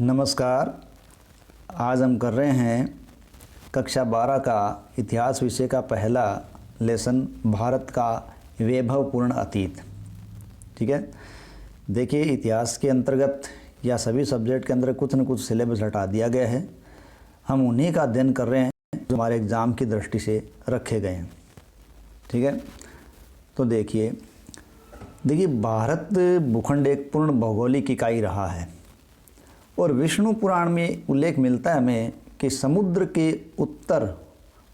नमस्कार। आज हम कर रहे हैं कक्षा 12 का इतिहास विषय का पहला लेसन, भारत का वैभवपूर्ण अतीत। ठीक है, देखिए इतिहास के अंतर्गत या सभी सब्जेक्ट के अंदर कुछ न कुछ सिलेबस हटा दिया गया है। हम उन्हीं का अध्ययन कर रहे हैं जो हमारे एग्ज़ाम की दृष्टि से रखे गए हैं। ठीक है, तो देखिए भारत भूखंड एक पूर्ण भौगोलिक इकाई रहा है और विष्णु पुराण में उल्लेख मिलता है हमें कि समुद्र के उत्तर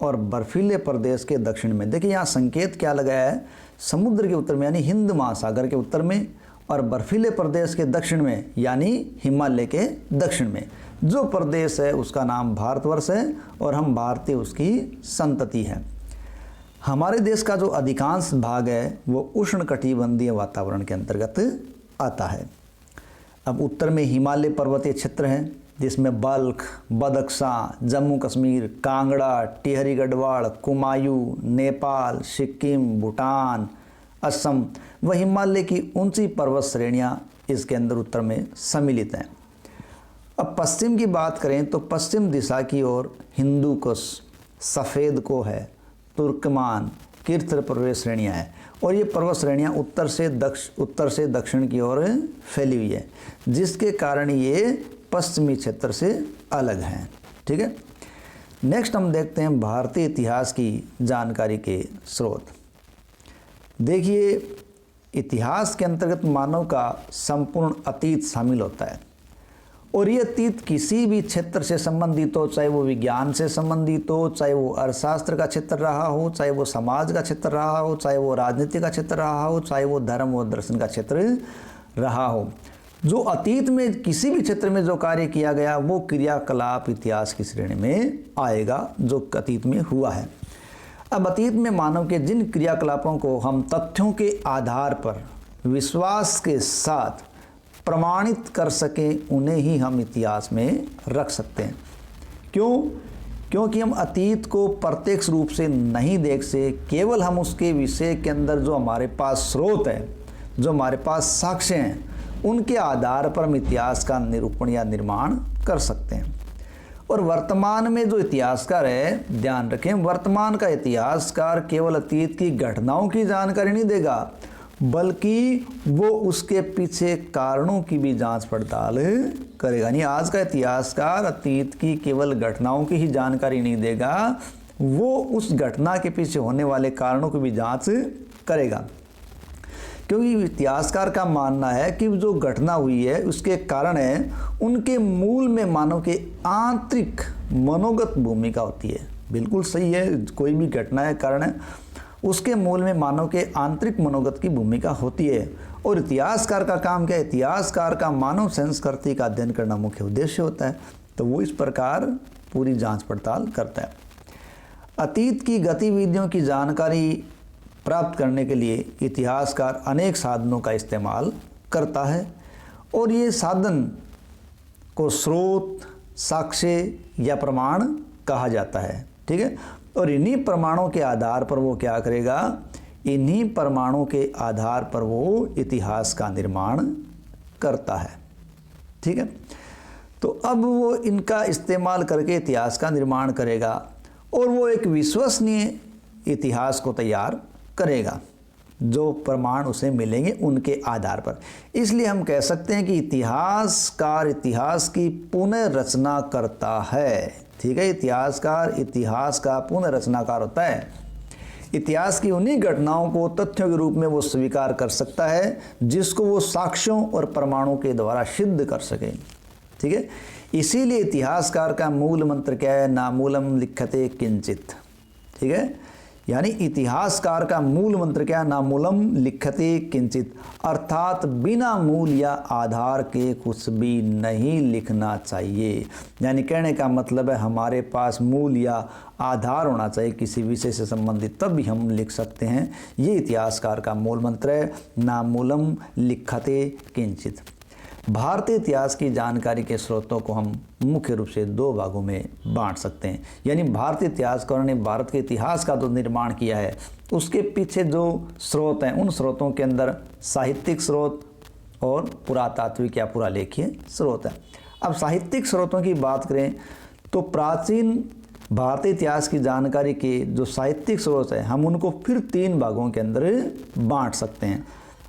और बर्फीले प्रदेश के दक्षिण में, देखिए यहाँ संकेत क्या लगाया है, समुद्र के उत्तर में यानी हिंद महासागर के उत्तर में और बर्फीले प्रदेश के दक्षिण में यानी हिमालय के दक्षिण में जो प्रदेश है उसका नाम भारतवर्ष है और हम भारतीय उसकी संतति है। हमारे देश का जो अधिकांश भाग है वो उष्णकटिबंधीय वातावरण के अंतर्गत आता है। अब उत्तर में हिमालय पर्वतीय क्षेत्र है जिसमें बल्ख, बदख्शां, जम्मू कश्मीर, कांगड़ा, टिहरी गढ़वाल, कुमायूं, नेपाल, सिक्किम, भूटान, असम व हिमालय की ऊंची पर्वत श्रेणियां इसके अंदर उत्तर में सम्मिलित हैं। अब पश्चिम की बात करें तो पश्चिम दिशा की ओर हिंदू कुश, सफ़ेद को है, तुर्कमान, कीर्त प्रवेश श्रेणियाँ हैं और ये पर्वत श्रेणियाँ उत्तर से दक्षिण की ओर फैली हुई है जिसके कारण ये पश्चिमी क्षेत्र से अलग हैं। ठीक है, नेक्स्ट हम देखते हैं भारतीय इतिहास की जानकारी के स्रोत। देखिए इतिहास के अंतर्गत मानव का संपूर्ण अतीत शामिल होता है और ये अतीत किसी भी क्षेत्र से संबंधित हो, चाहे वो विज्ञान से संबंधित हो, चाहे वो अर्थशास्त्र का क्षेत्र रहा हो, चाहे वो समाज का क्षेत्र रहा हो, चाहे वो राजनीति का क्षेत्र रहा हो, चाहे वो धर्म और दर्शन का क्षेत्र रहा हो। जो अतीत में किसी भी क्षेत्र में जो कार्य किया गया वो क्रियाकलाप इतिहास की श्रेणी में आएगा जो अतीत में हुआ है। अब अतीत में मानव के जिन क्रियाकलापों को हम तथ्यों के आधार पर विश्वास के साथ प्रमाणित कर सकें उन्हें ही हम इतिहास में रख सकते हैं। क्योंकि हम अतीत को प्रत्यक्ष रूप से नहीं देख सकते, केवल हम उसके विषय के अंदर जो हमारे पास स्रोत है, जो हमारे पास साक्ष्य हैं, उनके आधार पर हम इतिहास का निरूपण या निर्माण कर सकते हैं। और वर्तमान में जो इतिहासकार है, ध्यान रखें, वर्तमान का इतिहासकार केवल अतीत की घटनाओं की जानकारी नहीं देगा बल्कि वो उसके पीछे कारणों की भी जांच पड़ताल करेगा। यानी आज का इतिहासकार अतीत की केवल घटनाओं की ही जानकारी नहीं देगा, वो उस घटना के पीछे होने वाले कारणों की भी जांच करेगा। क्योंकि इतिहासकार का मानना है कि जो घटना हुई है उसके कारण है उनके मूल में मानव के आंतरिक मनोगत भूमिका होती है। बिल्कुल सही है, कोई भी घटना है कारण है उसके मूल में मानव के आंतरिक मनोगत की भूमिका होती है। और इतिहासकार का काम क्या है, इतिहासकार का मानव संस्कृति का अध्ययन करना मुख्य उद्देश्य होता है। तो वो इस प्रकार पूरी जांच पड़ताल करता है। अतीत की गतिविधियों की जानकारी प्राप्त करने के लिए इतिहासकार अनेक साधनों का इस्तेमाल करता है और ये साधन को स्रोत, साक्ष्य या प्रमाण कहा जाता है। ठीक है, और इन्हीं प्रमाणों के आधार पर वो क्या करेगा, इन्हीं प्रमाणों के आधार पर वो इतिहास का निर्माण करता है। ठीक है, तो अब वो इनका इस्तेमाल करके इतिहास का निर्माण करेगा और वो एक विश्वसनीय इतिहास को तैयार करेगा जो प्रमाण उसे मिलेंगे उनके आधार पर। इसलिए हम कह सकते हैं कि इतिहासकार इतिहास की पुनः रचना करता है। ठीक है, इतिहासकार इतिहास का पुनः रचनाकार होता है। इतिहास की उन्हीं घटनाओं को तथ्यों के रूप में वो स्वीकार कर सकता है जिसको वो साक्ष्यों और प्रमाणों के द्वारा सिद्ध कर सके। ठीक है, इसीलिए इतिहासकार का मूल मंत्र क्या है, नामूलम लिखते किंचित। ठीक है, यानी इतिहासकार का मूल मंत्र क्या, नामूलम लिखते किंचित, अर्थात बिना मूल या आधार के कुछ भी नहीं लिखना चाहिए। यानी कहने का मतलब है हमारे पास मूल या आधार होना चाहिए किसी विषय से संबंधित, तब भी हम लिख सकते हैं। ये इतिहासकार का मूल मंत्र है, नामूलम लिखते किंचित। भारतीय इतिहास की जानकारी के स्रोतों को हम मुख्य रूप से दो भागों में बांट सकते हैं। यानी भारतीय इतिहासकारों ने भारत के इतिहास का जो निर्माण किया है उसके पीछे जो स्रोत हैं उन स्रोतों के अंदर साहित्यिक स्रोत और पुरातात्विक या पुरालेखीय स्रोत है। अब साहित्यिक स्रोतों की बात करें तो प्राचीन भारतीय इतिहास की जानकारी के जो साहित्यिक स्रोत हैं हम उनको फिर 3 भागों के अंदर बांट सकते हैं,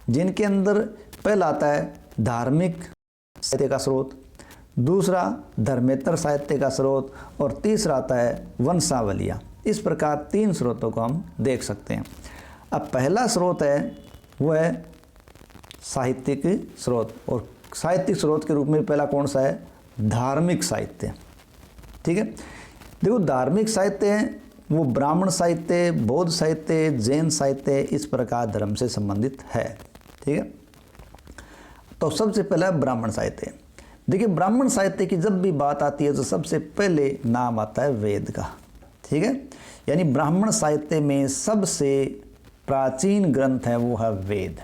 जिनके अंदर पहला आता है धार्मिक साहित्य का स्रोत, दूसरा धर्मेतर साहित्य का स्रोत और तीसरा आता है वंशावलियाँ। इस प्रकार 3 स्रोतों को हम देख सकते हैं। अब पहला स्रोत है वो है साहित्यिक स्रोत, और साहित्यिक स्रोत के रूप में पहला कौन सा है? धार्मिक साहित्य। ठीक है, देखो धार्मिक साहित्य है वो ब्राह्मण साहित्य, बौद्ध साहित्य, जैन साहित्य, इस प्रकार धर्म से संबंधित है। ठीक है, तो सबसे पहला ब्राह्मण साहित्य। देखिए ब्राह्मण साहित्य की जब भी बात आती है तो सबसे पहले नाम आता है वेद का। ठीक है, यानी ब्राह्मण साहित्य में सबसे प्राचीन ग्रंथ है वो है वेद,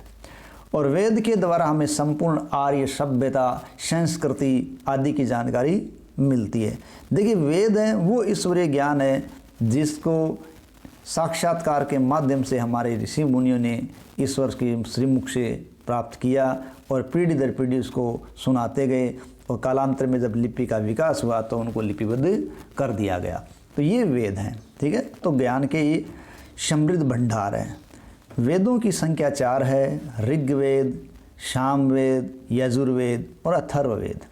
और वेद के द्वारा हमें संपूर्ण आर्य सभ्यता, संस्कृति आदि की जानकारी मिलती है। देखिए वेद है वो ईश्वरीय ज्ञान है जिसको साक्षात्कार के माध्यम से हमारे ऋषि मुनियों ने ईश्वर की श्रीमुख से प्राप्त किया और पीढ़ी दर पीढ़ी उसको सुनाते गए, और कालांतर में जब लिपि का विकास हुआ तो उनको लिपिबद्ध कर दिया गया। तो ये वेद हैं। ठीक है, तो ज्ञान के ये समृद्ध भंडार हैं। वेदों की संख्या 4 है, ऋग्वेद, सामवेद, यजुर्वेद और अथर्ववेद।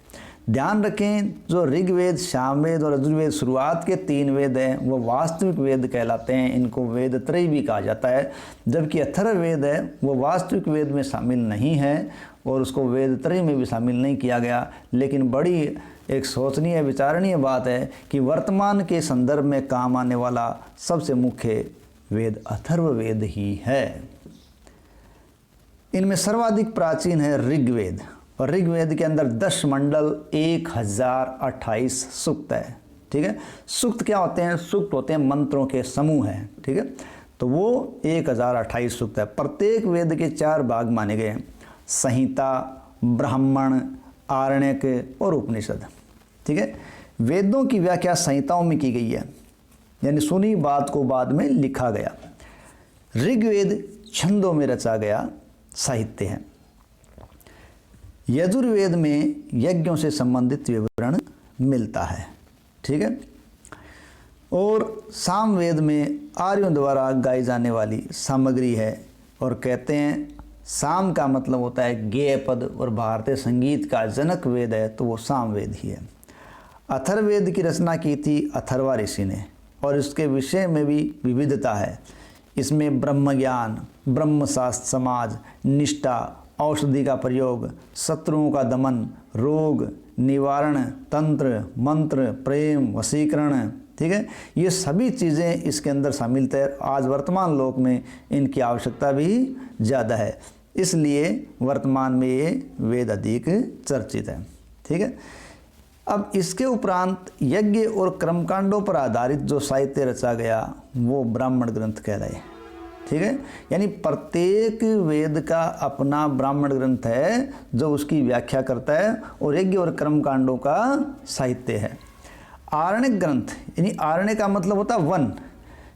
ध्यान रखें जो ऋग्वेद, सामवेद और यजुर्वेद शुरुआत के 3 वेद हैं वो वास्तविक वेद कहलाते हैं, इनको वेद त्रय भी कहा जाता है। जबकि अथर्ववेद है वो वास्तविक वेद में शामिल नहीं है और उसको वेद त्रय में भी शामिल नहीं किया गया। लेकिन बड़ी एक सोचनीय विचारणीय बात है कि वर्तमान के संदर्भ में काम आने वाला सबसे मुख्य वेद अथर्ववेद ही है। इनमें सर्वाधिक प्राचीन है ऋग्वेद, और ऋग्वेद के अंदर 10 मंडल 1028 सूक्त है। ठीक है, सूक्त क्या होते हैं? सूक्त होते हैं मंत्रों के समूह हैं। ठीक है, तो वो 1028 सूक्त है। प्रत्येक वेद के 4 भाग माने गए हैं, संहिता, ब्राह्मण, आरण्यक और उपनिषद। ठीक है, वेदों की व्याख्या संहिताओं में की गई है, यानी सुनी बात को बाद में लिखा गया। ऋग्वेद छंदों में रचा गया साहित्य है। यजुर्वेद में यज्ञों से संबंधित विवरण मिलता है। ठीक है, और सामवेद में आर्यों द्वारा गाई जाने वाली सामग्री है, और कहते हैं साम का मतलब होता है गेय पद, और भारतीय संगीत का जनक वेद है तो वो सामवेद ही है। अथर्ववेद की रचना की थी अथर्वा ऋषि ने, और इसके विषय में भी विविधता है। इसमें ब्रह्म ज्ञान, ब्रह्मशास्त्र, समाज, निष्ठा, औषधि का प्रयोग, शत्रुओं का दमन, रोग निवारण, तंत्र, मंत्र, प्रेम, वशीकरण, ठीक है, ये सभी चीज़ें इसके अंदर शामिल थे। आज वर्तमान लोक में इनकी आवश्यकता भी ज़्यादा है, इसलिए वर्तमान में ये वेद अधिक चर्चित है। ठीक है, अब इसके उपरांत यज्ञ और कर्मकांडों पर आधारित जो साहित्य रचा गया वो ब्राह्मण ग्रंथ कहलाए। ठीक है, यानी प्रत्येक वेद का अपना ब्राह्मण ग्रंथ है जो उसकी व्याख्या करता है, और यज्ञ और कर्मकांडों का साहित्य है। आरण्यक ग्रंथ, यानी आरण्य का मतलब होता है वन,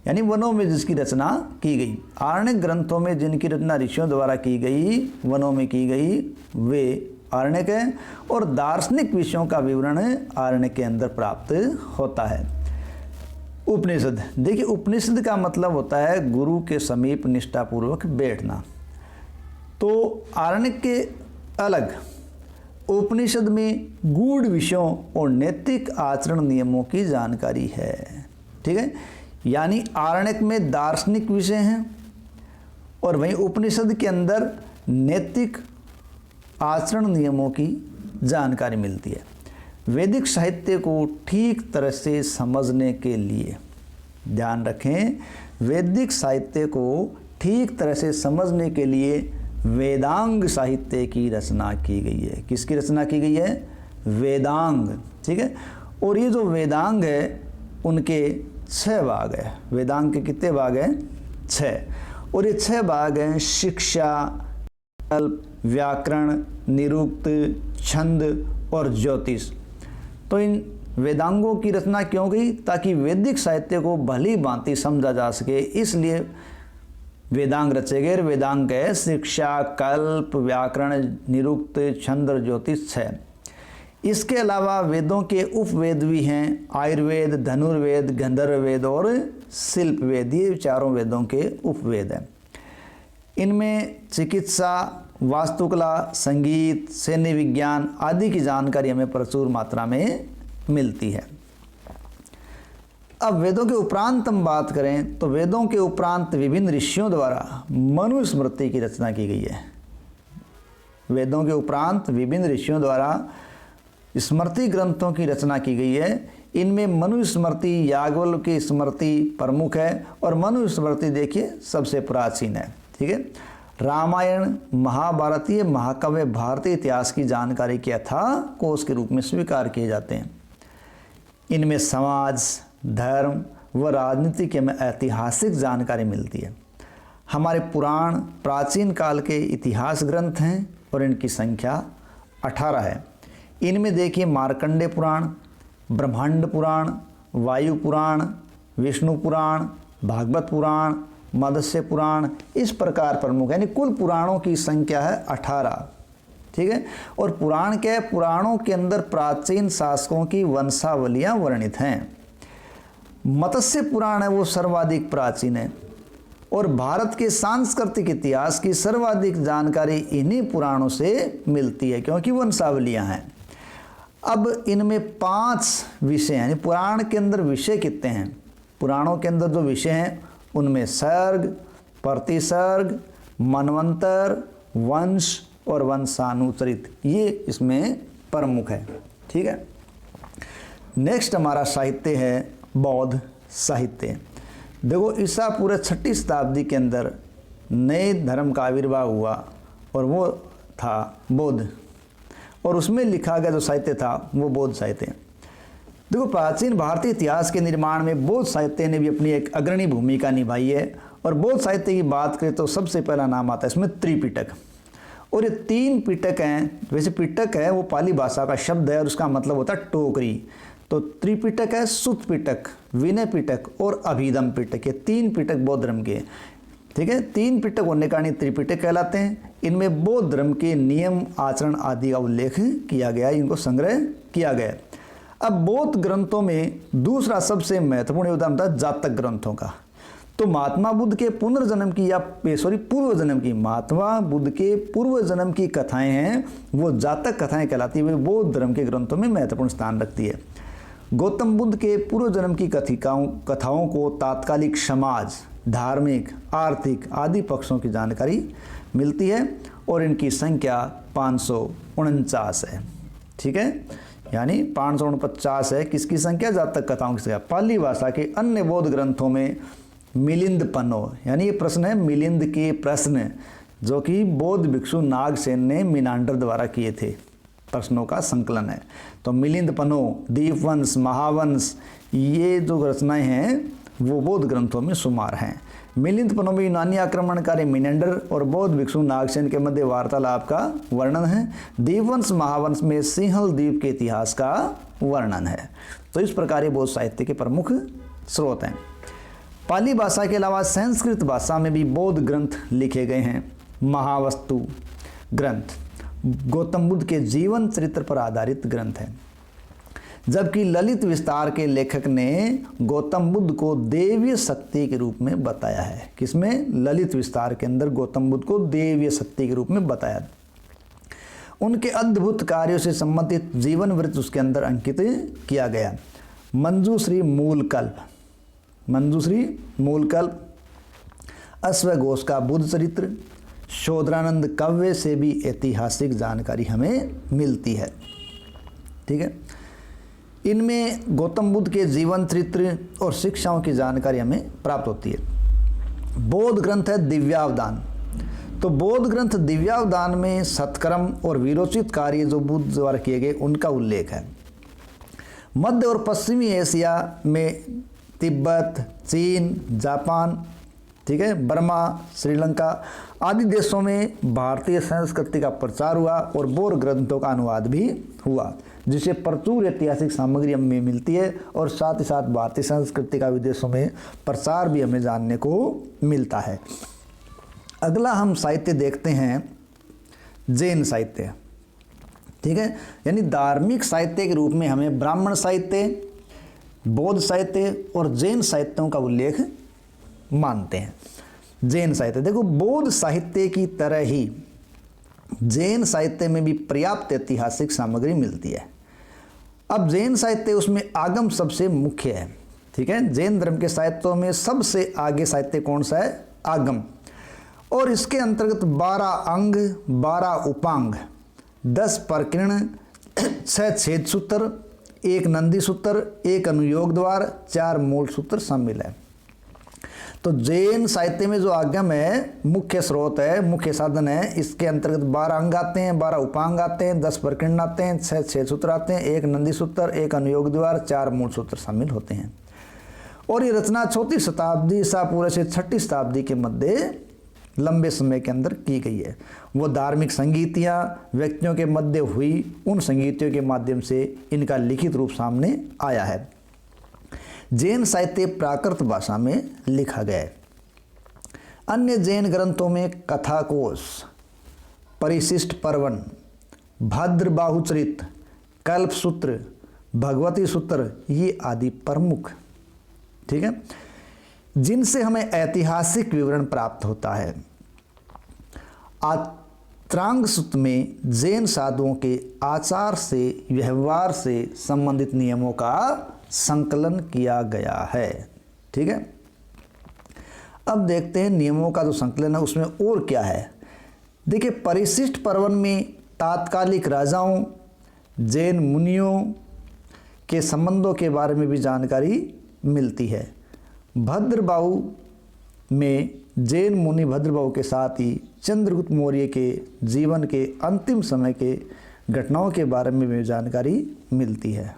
यानी वनों में जिसकी रचना की गई। आरण्यक ग्रंथों में जिनकी रचना ऋषियों द्वारा की गई, वनों में की गई, वे आरण्यक है। और दार्शनिक विषयों का विवरण आरण्यक के अंदर प्राप्त होता है। उपनिषद, देखिए उपनिषद का मतलब होता है गुरु के समीप निष्ठापूर्वक बैठना। तो आरण्यक के अलग उपनिषद में गूढ़ विषयों और नैतिक आचरण नियमों की जानकारी है। ठीक है, यानी आरण्यक में दार्शनिक विषय हैं और वहीं उपनिषद के अंदर नैतिक आचरण नियमों की जानकारी मिलती है। वैदिक साहित्य को ठीक तरह से समझने के लिए, ध्यान रखें, वैदिक साहित्य को ठीक तरह से समझने के लिए वेदांग साहित्य की रचना की गई है। किसकी रचना की गई है? वेदांग। ठीक है, और ये जो वेदांग है उनके 6 भाग है। वेदांग के कितने भाग हैं? 6, और ये 6 भाग हैं शिक्षा, कल्प, व्याकरण, निरुक्त, छंद और ज्योतिष। तो इन वेदांगों की रचना क्यों गई? ताकि वैदिक साहित्य को भली भांति समझा जा सके, इसलिए वेदांग रचे गए। वेदांग है शिक्षा, कल्प, व्याकरण, निरुक्त, छंद और ज्योतिष 6। इसके अलावा वेदों के उपवेद भी हैं, आयुर्वेद, धनुर्वेद, गंधर्व वेद और शिल्प वेद, ये चारों वेदों के उपवेद हैं। इनमें चिकित्सा, वास्तुकला, संगीत, सैन्य विज्ञान आदि की जानकारी हमें प्रचुर मात्रा में मिलती है। अब वेदों के उपरांत हम बात करें तो वेदों के उपरांत विभिन्न ऋषियों द्वारा मनुस्मृति की रचना की गई है। वेदों के उपरांत विभिन्न ऋषियों द्वारा स्मृति ग्रंथों की रचना की गई है। इनमें मनुस्मृति, याज्ञवल्क्य की स्मृति प्रमुख है और मनुस्मृति देखिए सबसे प्राचीन है। ठीक है, रामायण, महाभारतीय महाकाव्य भारतीय इतिहास की जानकारी के अथाह कोश के रूप में स्वीकार किए जाते हैं। इनमें समाज, धर्म व राजनीति की हमें ऐतिहासिक जानकारी मिलती है। हमारे पुराण प्राचीन काल के इतिहास ग्रंथ हैं और इनकी संख्या 18 है। इनमें देखिए मार्कंडेय पुराण, ब्रह्मांड पुराण, वायु पुराण, विष्णु पुराण, भागवत पुराण, मत्स्य पुराण, इस प्रकार प्रमुख, यानी कुल पुराणों की संख्या है 18। ठीक है, और पुराण के पुराणों के अंदर प्राचीन शासकों की वंशावलियां वर्णित हैं। मत्स्य पुराण है वो सर्वाधिक प्राचीन है और भारत के सांस्कृतिक इतिहास की सर्वाधिक जानकारी इन्हीं पुराणों से मिलती है क्योंकि वंशावलियां हैं। अब इनमें 5 विषय हैं, यानी पुराण के अंदर विषय कितने हैं? पुराणों के अंदर जो विषय हैं उनमें सर्ग, प्रतिसर्ग, मनवंतर, वंश और वंशानुचरित, ये इसमें प्रमुख है। ठीक है, नेक्स्ट हमारा साहित्य है बौद्ध साहित्य। देखो ईसा पूरे 6वीं शताब्दी के अंदर नए धर्म का आविर्भाव हुआ और वो था बौद्ध, और उसमें लिखा गया जो साहित्य था वो बौद्ध साहित्य। देखो प्राचीन भारतीय इतिहास के निर्माण में बौद्ध साहित्य ने भी अपनी एक अग्रणी भूमिका निभाई है। और बौद्ध साहित्य की बात करें तो सबसे पहला नाम आता है इसमें त्रिपिटक, और ये 3 पिटक हैं। वैसे पिटक है वो पाली भाषा का शब्द है और उसका मतलब होता है टोकरी। तो त्रिपिटक है सुत्त पिटक, विनय पिटक और अभिधम पिटक, ये 3 पिटक बौद्ध धर्म के। ठीक है, 3 पिटक होने के कारण त्रिपिटक कहलाते हैं। इनमें बौद्ध धर्म के नियम, आचरण आदि का उल्लेख किया गया, इनको संग्रह किया गया। अब बौद्ध ग्रंथों में दूसरा सबसे महत्वपूर्ण योगदान था जातक ग्रंथों का। तो महात्मा बुद्ध के पुनर्जन्म की या पूर्व जन्म की, महात्मा बुद्ध के पूर्व जन्म की कथाएं हैं वो जातक कथाएं कहलाती हुई बौद्ध धर्म के ग्रंथों में महत्वपूर्ण स्थान रखती है। गौतम बुद्ध के पूर्व जन्म की कथाओं को तात्कालिक समाज, धार्मिक, आर्थिक आदि पक्षों की जानकारी मिलती है और इनकी संख्या 549 है। ठीक है, यानी 549 है किसकी संख्या? जातक कथाओं की संख्या। पाली भाषा के अन्य बौद्ध ग्रंथों में मिलिंद पन्नो, यानी ये प्रश्न है मिलिंद के प्रश्न, जो कि बौद्ध भिक्षु नागसेन ने मीनांडर द्वारा किए थे, प्रश्नों का संकलन है। तो मिलिंद पन्नो, दीपवंश, महावंश, ये जो रचनाएं हैं वो बौद्ध ग्रंथों में शुमार हैं। मिलिंद पन्नो में यूनानी आक्रमणकारी मीनांडर और बौद्ध भिक्षु नागसेन के मध्य वार्तालाप का वर्णन है। दीपवंश, महावंश में सिंहल द्वीप के इतिहास का वर्णन है। तो इस प्रकार ये बौद्ध साहित्य के प्रमुख स्रोत हैं। पाली भाषा के अलावा संस्कृत भाषा में भी बौद्ध ग्रंथ लिखे गए हैं। महावस्तु ग्रंथ गौतम बुद्ध के जीवन चरित्र पर आधारित ग्रंथ है, जबकि ललित विस्तार के लेखक ने गौतम बुद्ध को देवीय शक्ति के रूप में बताया है। किसमें? ललित विस्तार के अंदर गौतम बुद्ध को देवीय शक्ति के रूप में बताया। उनके अद्भुत कार्यों से संबंधित जीवन वृत्त उसके अंदर अंकित किया गया। मंजूश्री मूलकल्प, अश्वघोष का बुद्ध चरित्र, शोधरानंद काव्य से भी ऐतिहासिक जानकारी हमें मिलती है। ठीक है, इनमें गौतम बुद्ध के जीवन चरित्र और शिक्षाओं की जानकारी हमें प्राप्त होती है। बौद्ध ग्रंथ है दिव्यावदान। तो बौद्ध ग्रंथ दिव्यावदान में सत्कर्म और वीरोचित कार्य जो बुद्ध द्वारा किए गए उनका उल्लेख है। मध्य और पश्चिमी एशिया में तिब्बत, चीन, जापान, ठीक है, बर्मा, श्रीलंका आदि देशों में भारतीय संस्कृति का प्रचार हुआ और बौद्ध ग्रंथों का अनुवाद भी हुआ, जिससे प्रचुर ऐतिहासिक सामग्री हमें मिलती है और साथ ही साथ भारतीय संस्कृति का विदेशों में प्रचार भी हमें जानने को मिलता है। अगला हम साहित्य देखते हैं जैन साहित्य। ठीक है। यानी धार्मिक साहित्य के रूप में हमें ब्राह्मण साहित्य, बौद्ध साहित्य और जैन साहित्यों का उल्लेख मानते हैं। जैन साहित्य, देखो बौद्ध साहित्य की तरह ही जैन साहित्य में भी पर्याप्त ऐतिहासिक सामग्री मिलती है। अब जैन साहित्य, उसमें आगम सबसे मुख्य है, ठीक है। जैन धर्म के साहित्यों में सबसे आगे साहित्य कौन सा है? आगम। और इसके अंतर्गत 12 अंग, 12 उपांग, 10 प्रकरण, 6 छेद सूत्र, 1 नंदी सूत्र, 1 अनुयोग द्वार, 4 मूल सूत्र शामिल है। तो जैन साहित्य में जो आगम है, मुख्य स्रोत है, मुख्य साधन है, इसके अंतर्गत 12 अंग आते हैं, 12 उपांग आते हैं, 10 प्रकरण आते हैं, 6 छेद सूत्र आते हैं, 1 नंदी सूत्र, 1 अनुयोग द्वार, 4 मूल सूत्र शामिल होते हैं। और ये रचना 4वीं शताब्दी ईसा पूर्व से 6वीं शताब्दी के मध्य लंबे समय के अंदर की गई है। वो धार्मिक संगीतियाँ व्यक्तियों के मध्य हुई, उन संगीतियों के माध्यम से इनका लिखित रूप सामने आया है। जैन साहित्य प्राकृत भाषा में लिखा गया है। अन्य जैन ग्रंथों में कथाकोश, परिशिष्ट पर्वन, भद्रबाहुचरित, कल्पसूत्र, भगवती सूत्र, ये आदि प्रमुख, ठीक है, जिनसे हमें ऐतिहासिक विवरण प्राप्त होता है। आत्रांग सूत्र में जैन साधुओं के आचार से, व्यवहार से संबंधित नियमों का संकलन किया गया है, ठीक है। अब देखते हैं नियमों का जो संकलन है उसमें और क्या है। देखिए, परिशिष्ट पर्वन में तात्कालिक राजाओं, जैन मुनियों के संबंधों के बारे में भी जानकारी मिलती है। भद्रबाहु में जैन मुनि भद्रबाहु के साथ ही चंद्रगुप्त मौर्य के जीवन के अंतिम समय के घटनाओं के बारे में भी जानकारी मिलती है।